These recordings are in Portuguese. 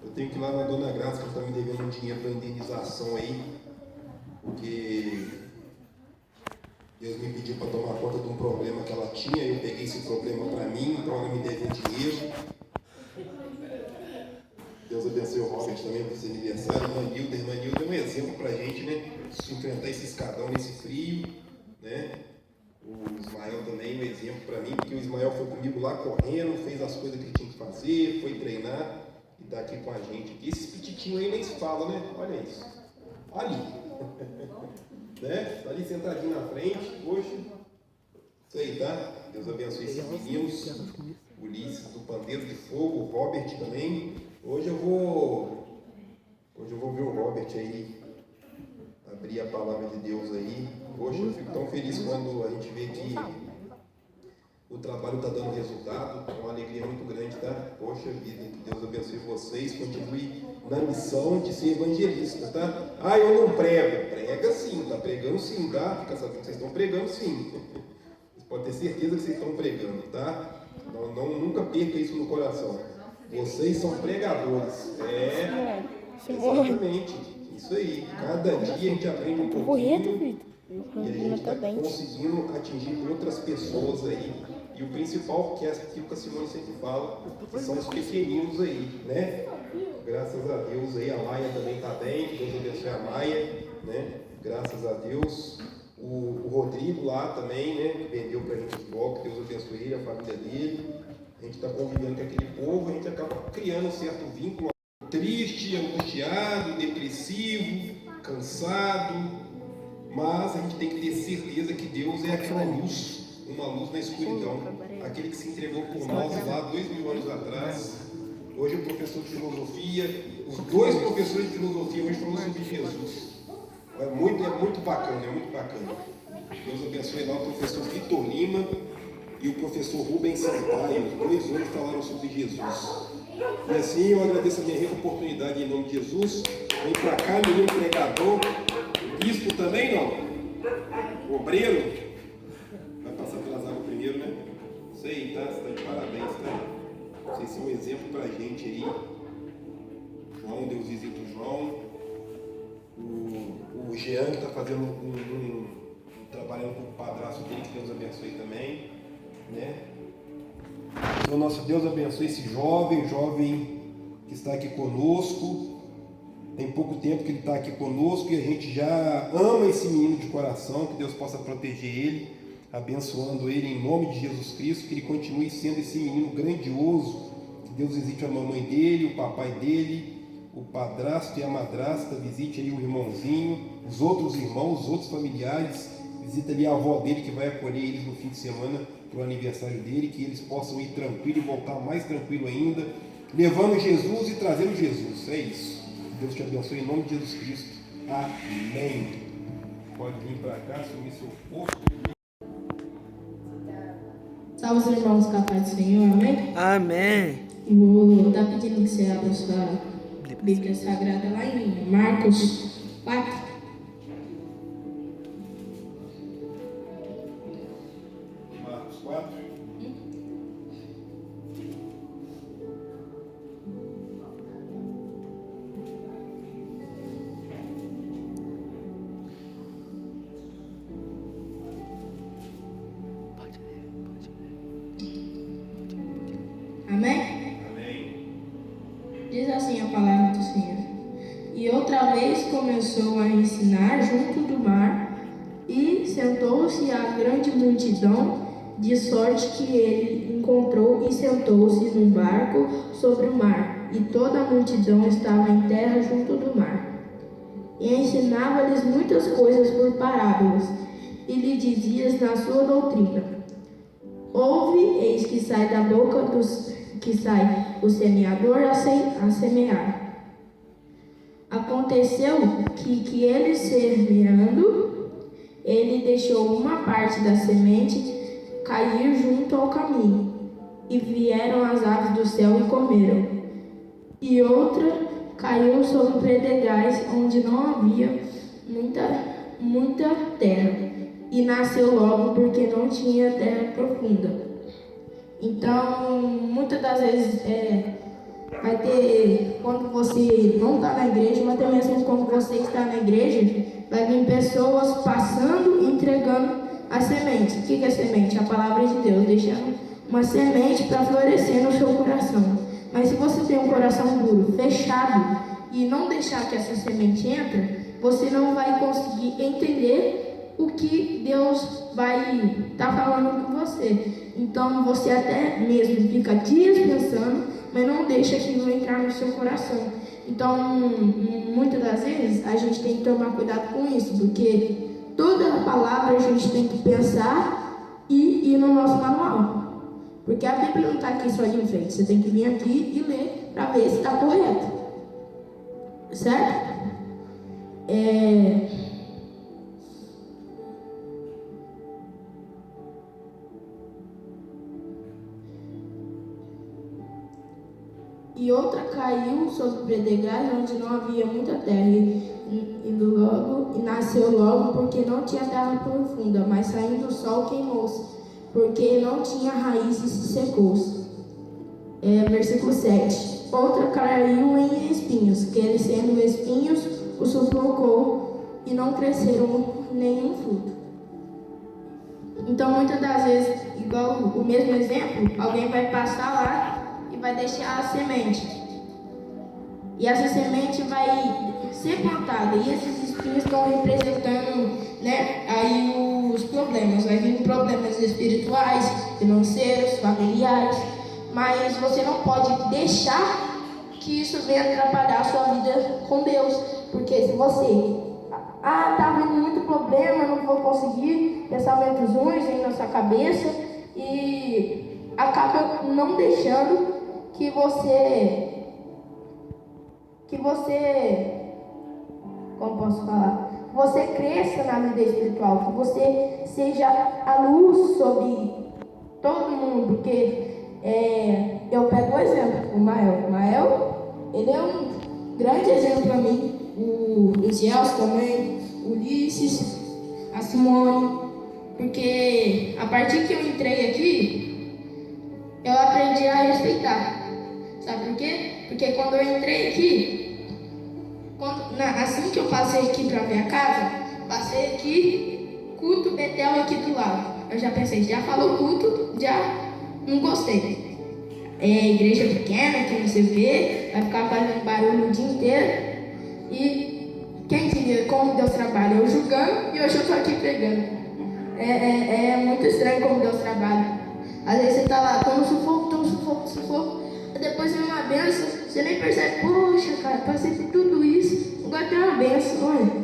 Eu tenho que ir lá na Dona Graça, que está me devendo um dinheiro para indenização aí, porque Deus me pediu para tomar conta de um problema que ela tinha, eu peguei esse problema para mim, então ela me deve um dinheiro. Deus abençoe o Robert também por esse aniversário. Irmã Nilda é um exemplo para a gente, né? Se enfrentar esse escadão nesse frio, né? O Ismael também é um exemplo para mim, porque o Ismael foi comigo lá correndo, fez as coisas que ele tinha que fazer, foi treinar e está aqui com a gente. E esses petitinhos aí nem se fala, né? Olha isso. Ali. Né? Tá ali sentadinho na frente, poxa. Isso aí, tá? Deus abençoe esses meninos. Ulisses do Pandeiro de Fogo, o Robert também. Hoje eu vou ver o Robert aí abrir a palavra de Deus aí. Poxa, eu fico tão feliz quando a gente vê que o trabalho está dando resultado. É uma alegria muito grande, tá? Poxa vida, que Deus abençoe vocês. Continue na missão de ser evangelista, tá? Ah, eu não prego. Prega sim, tá pregando sim, tá? Fica sabendo que vocês estão pregando sim. Vocês podem ter certeza que vocês estão pregando, tá? Nunca perca isso no coração. Vocês são pregadores. É, exatamente. Isso aí. Cada dia a gente aprende um pouquinho e a gente está conseguindo atingir outras pessoas aí. E o principal, que é aquilo que a Simone sempre fala, que são os pequeninos aí, né? Graças a Deus aí, a Maia também está bem, Deus abençoe a Maia, né? Graças a Deus. O Rodrigo lá também, né? Que vendeu para a gente os blocos, Deus abençoe ele, a família dele. A gente está convivendo com aquele povo, a gente acaba criando um certo vínculo triste, angustiado, depressivo, cansado, mas a gente tem que ter certeza que Deus é aquela luz, uma luz na escuridão, aquele que se entregou por nós lá 2000 anos atrás. Hoje o professor de filosofia, os dois professores de filosofia hoje falam sobre Jesus. É muito bacana, é muito bacana. Deus abençoe lá o professor Vitor Lima e o professor Rubens Sampaio. Os dois hoje falaram sobre Jesus. E assim eu agradeço a minha rica oportunidade em nome de Jesus. Vem pra cá, menino pregador. Bispo também não? Obreiro? Vai passar pelas águas primeiro, né? Isso aí, tá? Você tá de parabéns, tá? Vocês são um exemplo pra gente aí. João, Deus visita o João. O Jean que está fazendo trabalhando com o padrasto dele, que Deus abençoe também, né? Então nosso Deus abençoe esse jovem que está aqui conosco. Tem pouco tempo que ele está aqui conosco e a gente já ama esse menino de coração. Que Deus possa proteger ele, abençoando ele em nome de Jesus Cristo, que ele continue sendo esse menino grandioso. Que Deus visite a mamãe dele, o papai dele, o padrasto e a madrasta, visite aí o irmãozinho, os outros irmãos, os outros familiares, visita ali a avó dele que vai acolher eles no fim de semana para o aniversário dele, que eles possam ir tranquilo e voltar mais tranquilo ainda, levando Jesus e trazendo Jesus. É isso. Deus te abençoe em nome de Jesus Cristo. Amém. Pode vir para cá, assumir seu posto. Salve os irmãos, com a paz do Senhor, amém? Amém. Vou estar pedindo que você abra sua Bíblia Sagrada lá em Marcos 4. Marcos 4. Amém? Amém. Diz assim a palavra do Senhor. E outra vez começou a ensinar junto do mar, e sentou-se a grande multidão, de sorte que ele encontrou e sentou-se num barco sobre o mar, e toda a multidão estava em terra junto do mar. E ensinava-lhes muitas coisas por parábolas, e lhe dizia na sua doutrina: ouve, eis que sai da boca que sai o semeador a semear. Aconteceu que ele semeando, ele deixou uma parte da semente cair junto ao caminho, e vieram as aves do céu e comeram. E outra caiu sobre pedregais, onde não havia muita terra, e nasceu logo, porque não tinha terra profunda. Então, muitas das vezes vai ter quando você não está na igreja, ou até mesmo quando você está na igreja, vai vir pessoas passando e entregando a semente. O que é semente? A palavra de Deus, deixando uma semente para florescer no seu coração. Mas se você tem um coração duro, fechado, e não deixar que essa semente entre, você não vai conseguir entender o que Deus vai estar falando com você. Então você até mesmo fica dias pensando, mas não deixa aquilo entrar no seu coração. Então, muitas das vezes, a gente tem que tomar cuidado com isso, porque toda a palavra a gente tem que pensar e ir no nosso manual. Porque a Bíblia não está aqui só de enfeite, você tem que vir aqui e ler para ver se está correto. Certo? E outra caiu sobre pedregais onde não havia muita terra, e nasceu logo, porque não tinha terra profunda, mas saindo do sol queimou-se, porque não tinha raízes e se secou-se. Versículo 7. Outra caiu em espinhos, que ele sendo espinhos o sufocou, e não cresceram nenhum fruto. Então, muitas das vezes, igual o mesmo exemplo, alguém vai passar lá e vai deixar a semente. E essa semente vai ser plantada, e esses espinhos estão representando, né, aí os problemas. Vai vir problemas espirituais, financeiros, familiares, mas você não pode deixar que isso venha atrapalhar a sua vida com Deus. Porque se você tá vendo muito problema, não vou conseguir, pensamentos ruins vêm na sua cabeça e acaba não deixando que você, como posso falar, você cresça na vida espiritual, que você seja a luz sobre todo mundo. Porque eu pego o exemplo, o Mael, ele é um grande exemplo para mim, o Gelson também, o Ulisses, a Simone, porque a partir que eu entrei aqui, eu aprendi a respeitar. Sabe por quê? Porque quando eu entrei aqui, assim que eu passei aqui para minha casa, passei aqui, culto Betel aqui do lado. Eu já pensei, já falou culto, já não gostei. Igreja pequena, que não sei o quê, vai ficar fazendo barulho o dia inteiro. E quem diria como Deus trabalha? Eu julgando e hoje eu estou aqui pregando. É muito estranho como Deus trabalha. Às vezes você está lá, tô no sufoco. Depois vem uma benção, você nem percebe. Poxa, cara, passei por tudo isso, agora tem uma benção, olha.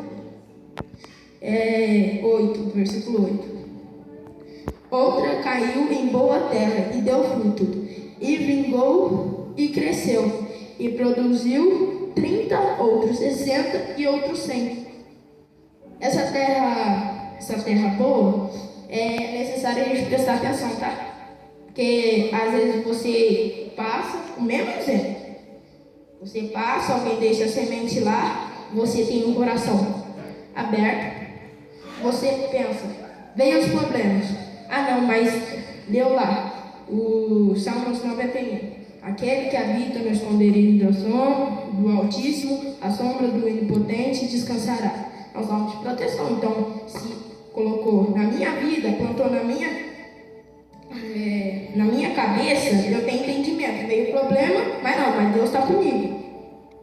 8, versículo 8. Outra caiu em boa terra e deu fruto, e vingou e cresceu, e produziu 30, outros 60 e outros 100. Essa terra boa, é necessário a gente prestar atenção, tá? Porque às vezes você passa, o mesmo exemplo, você passa, alguém deixa a semente lá, você tem um coração aberto, você pensa, vem os problemas. Não, mas leu lá o Salmos 91. Aquele que habita no esconderijo do Altíssimo, a sombra do Onipotente descansará. É um salmo de proteção. Então, se colocou na minha vida, plantou na minha cabeça, eu tenho entendimento. Veio problema, mas Deus está comigo.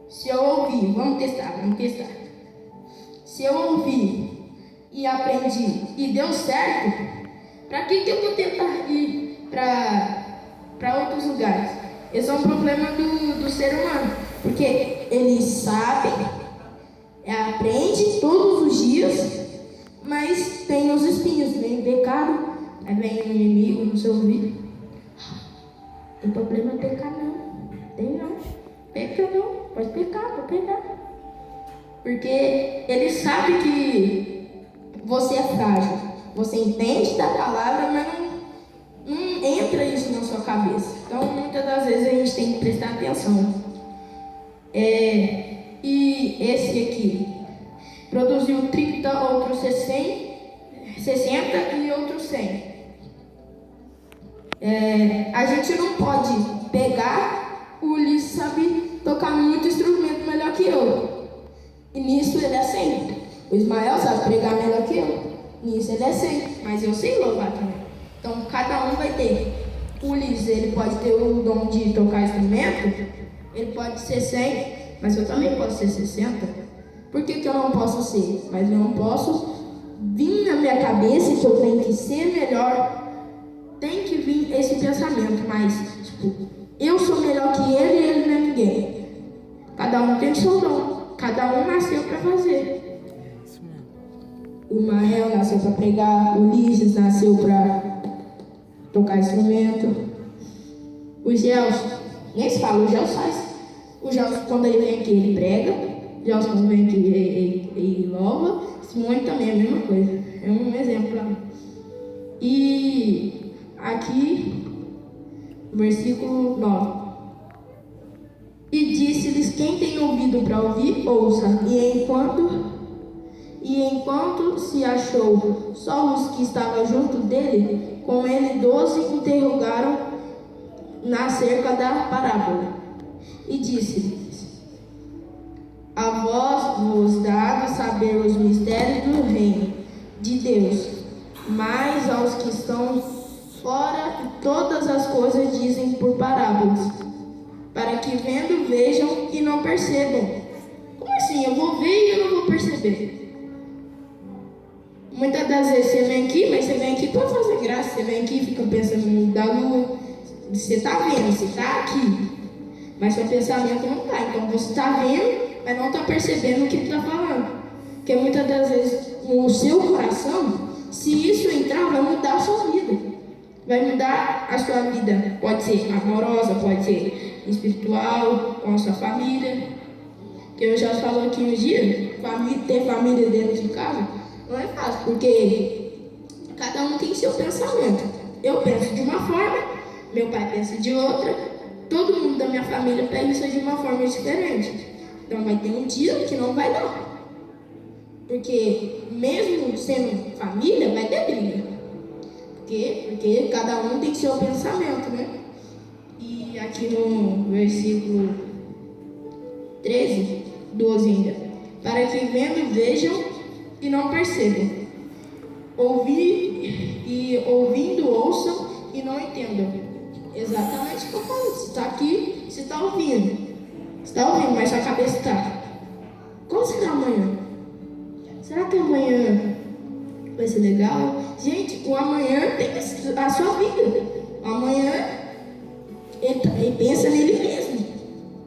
Se eu ouvir, vamos testar. Se eu ouvir e aprendi e deu certo, para que eu vou tentar ir para outros lugares? Esse é um problema do ser humano, porque ele sabe, aprende todos os dias, mas tem os espinhos, vem o pecado, aí vem o inimigo no seu ouvido. Tem problema em pecar não, tem não, peca não, pode pecar. Porque ele sabe que você é frágil, você entende da palavra, mas não entra isso na sua cabeça. Então, muitas das vezes a gente tem que prestar atenção. E esse aqui produziu 30, outros 60 e outros 100. A gente não pode pegar o Ulisses sabe tocar muito instrumento melhor que eu. E nisso ele é 100. O Ismael sabe pregar melhor que eu. Nisso ele é 100. Mas eu sei louvar também. Então cada um vai ter. O Ulisses, ele pode ter o dom de tocar instrumento. Ele pode ser 100. Mas eu também posso ser 60. Por que eu não posso ser? Mas eu não posso vir na minha cabeça que eu tenho que ser melhor. Tem que vir esse pensamento. Mas, tipo, eu sou melhor que ele e ele não é ninguém. Cada um tem seu dom. Cada um nasceu para fazer. O Mael nasceu para pregar. O Ulisses nasceu para tocar instrumento. O Gelson, nem se fala, o Gelson faz. O Gelson, quando ele vem aqui, ele prega. O Gelson, quando vem aqui, ele louva. Simone também é a mesma coisa. É um exemplo lá. E aqui, versículo 9. E disse-lhes: quem tem ouvido para ouvir, ouça. E enquanto se achou só os que estavam junto dele, com ele 12 interrogaram acerca da parábola. E disse-lhes: a vós vos dado saber os mistérios do reino de Deus, mas aos que estão fora todas as coisas dizem por parábolas, para que vendo vejam e não percebam. Como assim? Eu vou ver e eu não vou perceber. Muitas das vezes você vem aqui, mas você vem aqui para fazer graça. Você vem aqui e fica pensando no mundo da lua. Você está vendo, você está aqui, mas seu pensamento não está. Então você está vendo, mas não está percebendo o que ele está falando. Porque muitas das vezes no seu coração, se isso entrar, vai mudar a sua vida. Vai mudar a sua vida. Pode ser amorosa, pode ser espiritual, com a sua família. Que eu já falou aqui um dia, ter família dentro de casa não é fácil, porque cada um tem seu pensamento. Eu penso de uma forma, meu pai pensa de outra, todo mundo da minha família pensa de uma forma diferente. Então vai ter um dia que não vai dar. Porque mesmo sendo família, vai ter briga. Porque cada um tem seu pensamento, né? E aqui no versículo 13, 12 ainda. Para que vendo vejam e não percebam. Ouvindo ouçam e não entendam. Exatamente o que eu falo. Você está aqui, você está ouvindo. Você está ouvindo, mas sua cabeça está. Como será amanhã? Será que amanhã vai ser legal? Gente, o amanhã tem a sua vida. O amanhã, ele pensa nele mesmo.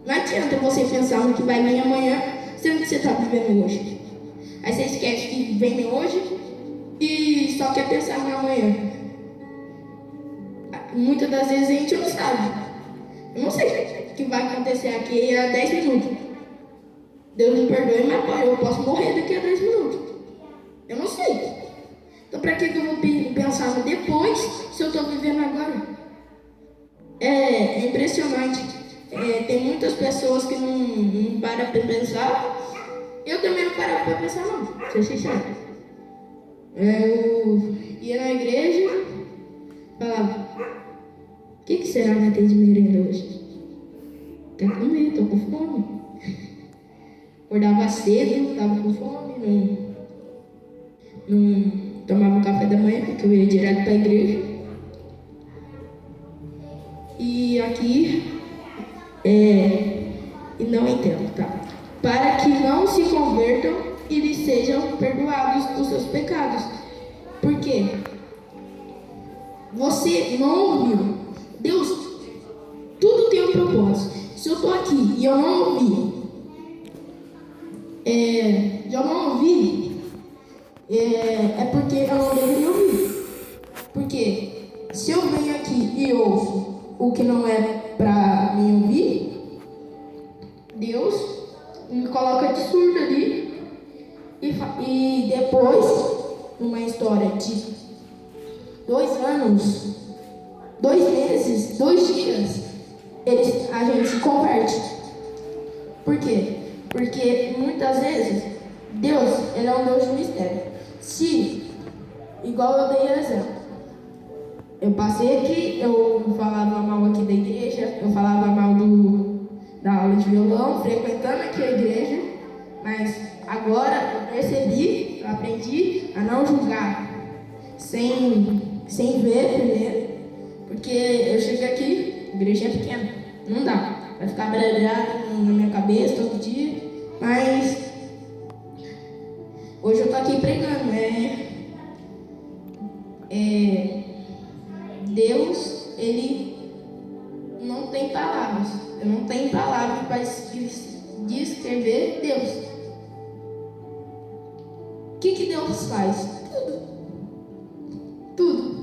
Não adianta você pensar no que vai vir amanhã, sendo que você está vivendo hoje. Aí você esquece que vem hoje e só quer pensar no amanhã. Muitas das vezes a gente não sabe. Eu não sei o que vai acontecer aqui a 10 minutos. Deus me perdoe, mas eu posso morrer daqui a 10 minutos. Eu não sei. Então para que eu vou pensar no depois se eu estou vivendo agora? É impressionante. Tem muitas pessoas que não param para pensar. Eu também não parava para pensar, não, pra ser sincero. Eu ia na igreja, falava: o que será que vai ter de merenda hoje? Quer comer, tô com fome. Acordava cedo, tava com fome, não tomava café da manhã, porque eu ia direto para a igreja. E aqui, e não entendo, tá? Para que não se convertam e lhes sejam perdoados dos seus pecados. Por quê? Você não ouviu. Deus, tudo tem um propósito. Se eu estou aqui e eu não ouvi, é porque eu não deveria ouvir. Porque se eu venho aqui e ouço o que não é para mim ouvir, Deus me coloca de surdo ali. E depois, numa história de 2 anos, 2 meses, 2 dias, a gente se converte. Por quê? Porque muitas vezes Deus, ele é um Deus de mistério. Igual eu dei exemplo, eu passei aqui, eu falava mal aqui da igreja, eu falava mal do aula de violão, frequentando aqui a igreja, mas agora eu percebi, eu aprendi a não julgar sem ver primeiro, porque eu chego aqui, a igreja é pequena, não dá, vai ficar baralhado na minha cabeça todo dia, mas hoje eu tô aqui pregando, Deus, Ele não tem palavras, eu não tenho palavras para descrever Deus. O que Deus faz? Tudo.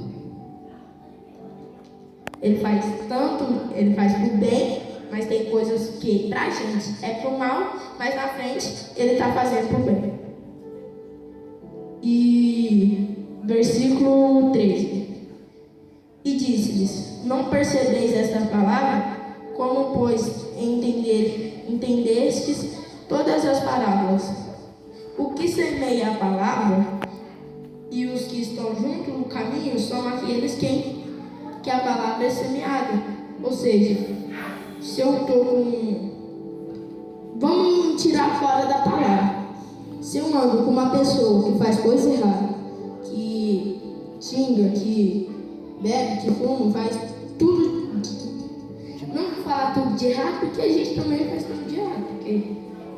Ele faz pro bem, mas tem coisas que pra gente é pro mal, mas na frente Ele tá fazendo pro bem. E versículo 13. E disse-lhes: não percebeis esta palavra? Como, pois, entendestes todas as parábolas? O que semeia a palavra e os que estão junto no caminho são aqueles que a palavra é semeada. Ou seja, se eu estou com... Vamos tirar fora da palavra. Se eu ando com uma pessoa que faz coisa errada, que xinga, que bebe, que fuma, faz tudo... Não vou falar tudo de errado, porque a gente também faz tudo de errado. Porque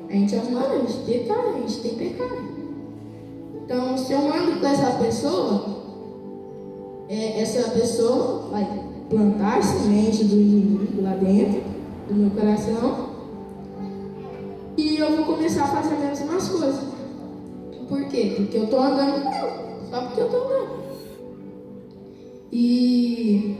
a gente é humano, a gente tem pecado. Então, se eu ando com essa pessoa vai plantar semente do inimigo lá dentro do meu coração, e eu vou começar a fazer as mesmas coisas. Por quê? Porque eu estou andando com Deus, só porque eu estou andando. E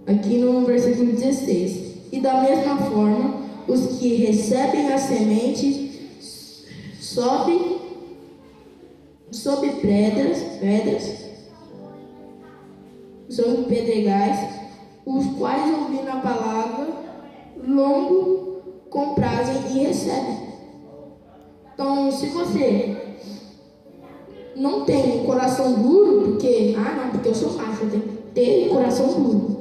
aqui no versículo 16: e da mesma forma, os que recebem a semente sob pedregais, os quais, ouvindo a palavra, logo comprazem e recebem. Então, se você não tem um coração duro, porque eu sou macho, eu tenho que ter um coração duro.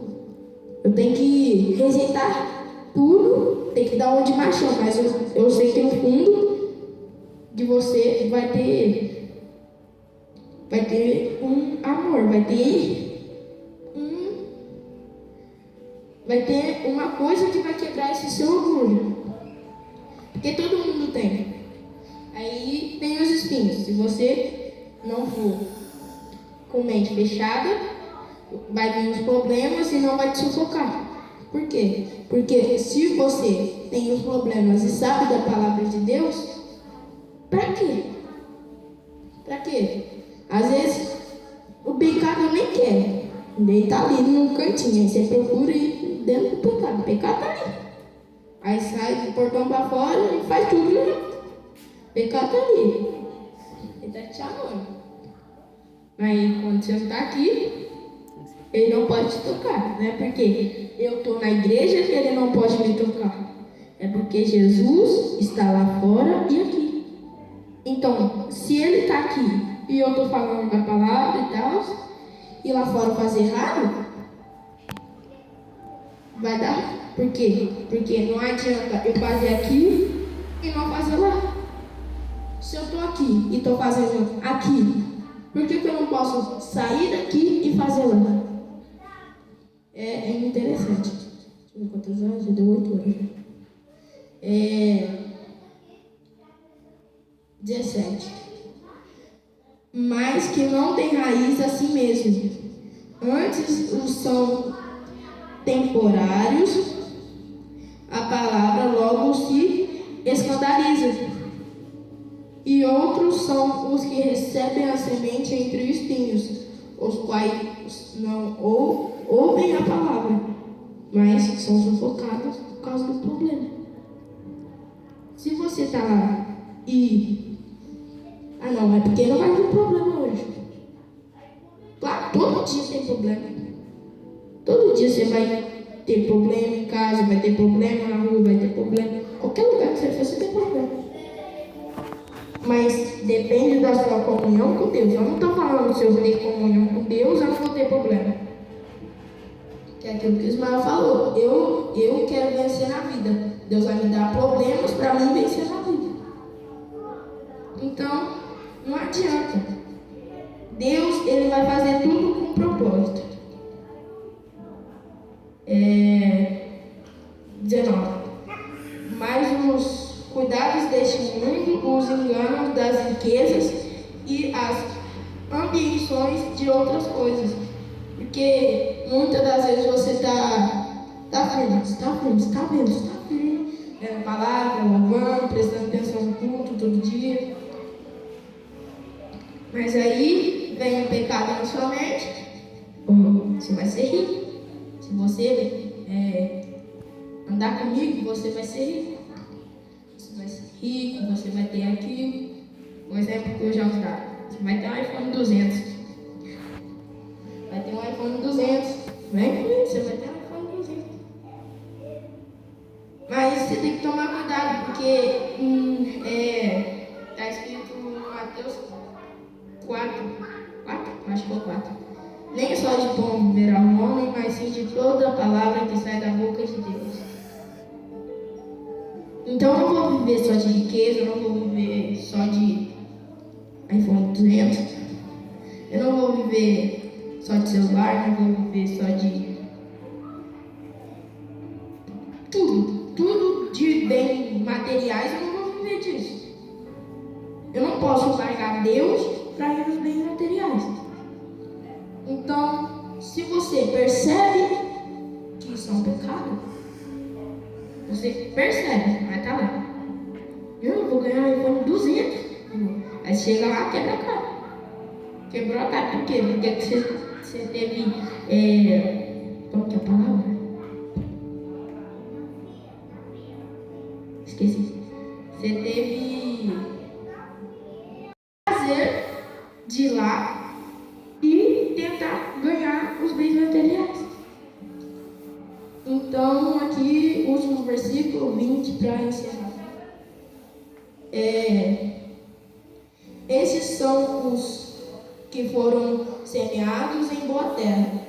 Eu tenho que rejeitar tudo, tem que dar um de machão, mas eu sei que no fundo de você vai ter um amor, vai ter uma coisa que vai quebrar esse seu orgulho. Porque todo mundo tem. Aí tem os espinhos. Se você não for com mente fechada, vai vir os problemas e não vai te sufocar. Por quê? Porque se você tem os problemas e sabe da palavra de Deus, pra quê? Pra quê? Às vezes o pecado nem quer. Ele tá ali num cantinho, aí você procura ir dentro do pecado. O pecado tá ali. Aí sai do portão pra fora e faz tudo, né? O pecado tá ali. Ele tá te chamando. Aí quando você não tá aqui, ele não pode te tocar. Não é porque eu tô na igreja que ele não pode me tocar. É porque Jesus está lá fora e aqui. Então, se ele está aqui e eu estou falando da palavra e tal, e lá fora fazer errado, vai dar. Por quê? Porque não adianta eu fazer aqui e não fazer lá. Se eu estou aqui e estou fazendo aqui, por que eu não posso sair daqui e fazer lá? É interessante. Deixa eu ver quantas horas, já deu 8 horas. 17. Mas que não tem raiz a si mesmo. Antes os são temporários, a palavra logo se escandaliza. E outros são os que recebem a semente entre os espinhos, os quais não ouvem a palavra, mas são sufocados por causa do problema. Se você está lá e... é porque não vai ter problema hoje. Claro, todo dia tem problema. Todo dia você vai ter problema em casa, vai ter problema na rua, vai ter problema. Qualquer lugar que você for, você tem problema. Mas depende da sua comunhão com Deus. Eu não estou falando se eu ter comunhão com Deus, eu não vou ter problema. Que é aquilo que o Ismael falou. Eu quero vencer na vida. Deus vai me dar problemas para mim vencer na vida. Então, não adianta. Deus, ele vai fazer tudo com propósito. 19. Mas os cuidados deste mundo, os enganos das riquezas e as ambições de outras coisas. Porque muitas das vezes você está firme, lendo palavra, louvando, prestando atenção no culto todo dia. Mas aí vem o pecado na sua mente, você vai ser rico. Se você andar comigo, você vai ser rico. Você vai ser rico, você vai ter aquilo. Um exemplo que eu já vou dar. Você vai ter um iPhone 200. Vai ter um iPhone 200. Vem comigo, você vai ter um iPhone 200. Mas você tem que tomar cuidado, porque está escrito em Mateus 4. Acho que é 4. Nem só de pão viverá o homem, mas sim de toda a palavra que sai da boca de Deus. Então eu não vou viver só de riqueza, eu não vou viver só de iPhone 200. Eu não vou viver só de celular, não vou viver só de tudo de bem materiais, eu não vou viver disso. Eu não posso largar Deus para ir nos bens materiais. Então, se você percebe que isso é um pecado, você percebe, vai estar lá. Eu não vou ganhar um iPhone 200. Aí chega lá, quebra a cara. Quebrou a cara, por quê? Porque você teve, qual que é a palavra? Esqueci. Você teve prazer de ir lá e tentar ganhar os bens materiais. Então, aqui, último versículo 20 para encerrar. Esses são os que foram semeados em boa terra.